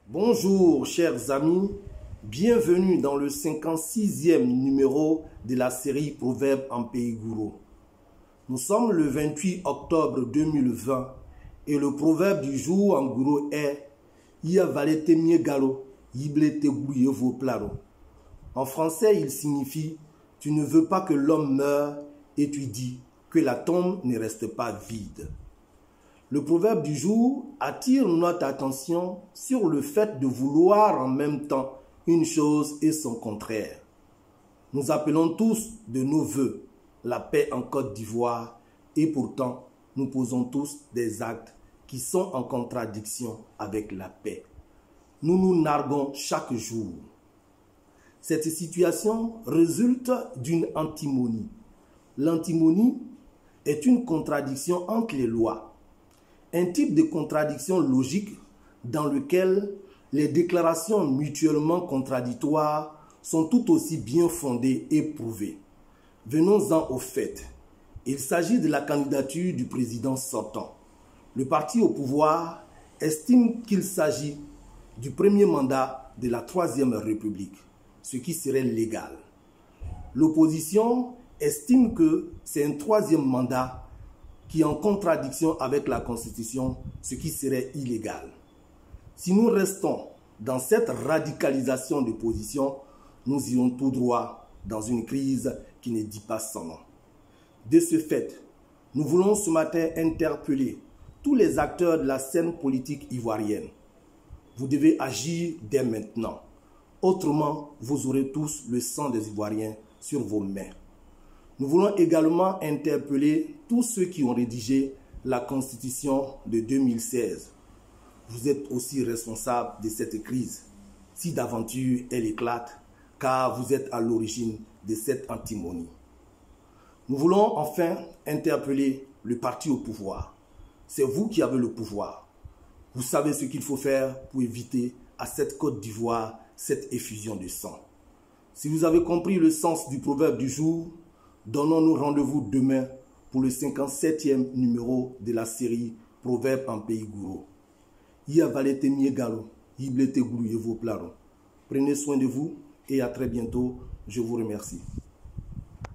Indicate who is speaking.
Speaker 1: Bonjour chers amis, bienvenue dans le 56e numéro de la série Proverbes en Pays Gouro. Nous sommes le 28 octobre 2020 et le proverbe du jour en Gouro est Ia valete miegalo, yiblete gouyevo plaro. En français, il signifie tu ne veux pas que l'homme meure et tu dis que la tombe ne reste pas vide. Le proverbe du jour attire notre attention sur le fait de vouloir en même temps une chose et son contraire. Nous appelons tous de nos vœux la paix en Côte d'Ivoire et pourtant nous posons tous des actes qui sont en contradiction avec la paix. Nous nous narguons chaque jour. Cette situation résulte d'une antimonie. L'antimonie est une contradiction entre les lois. Un type de contradiction logique dans lequel les déclarations mutuellement contradictoires sont tout aussi bien fondées et prouvées. Venons-en au fait. Il s'agit de la candidature du président sortant. Le parti au pouvoir estime qu'il s'agit du premier mandat de la Troisième République, ce qui serait légal. L'opposition estime que c'est un troisième mandat qui est en contradiction avec la Constitution, ce qui serait illégal. Si nous restons dans cette radicalisation de position, nous irons tout droit dans une crise qui ne dit pas son nom. De ce fait, nous voulons ce matin interpeller tous les acteurs de la scène politique ivoirienne. Vous devez agir dès maintenant. Autrement, vous aurez tous le sang des Ivoiriens sur vos mains. Nous voulons également interpeller tous ceux qui ont rédigé la Constitution de 2016. Vous êtes aussi responsables de cette crise, si d'aventure elle éclate, car vous êtes à l'origine de cette antimonie. Nous voulons enfin interpeller le parti au pouvoir. C'est vous qui avez le pouvoir. Vous savez ce qu'il faut faire pour éviter à cette Côte d'Ivoire cette effusion de sang. Si vous avez compris le sens du proverbe du jour, donnons-nous rendez-vous demain pour le 57e numéro de la série Proverbes en Pays Gouro. Ia valete miegalo, yiblete gouyevo plaro. Prenez soin de vous et à très bientôt. Je vous remercie.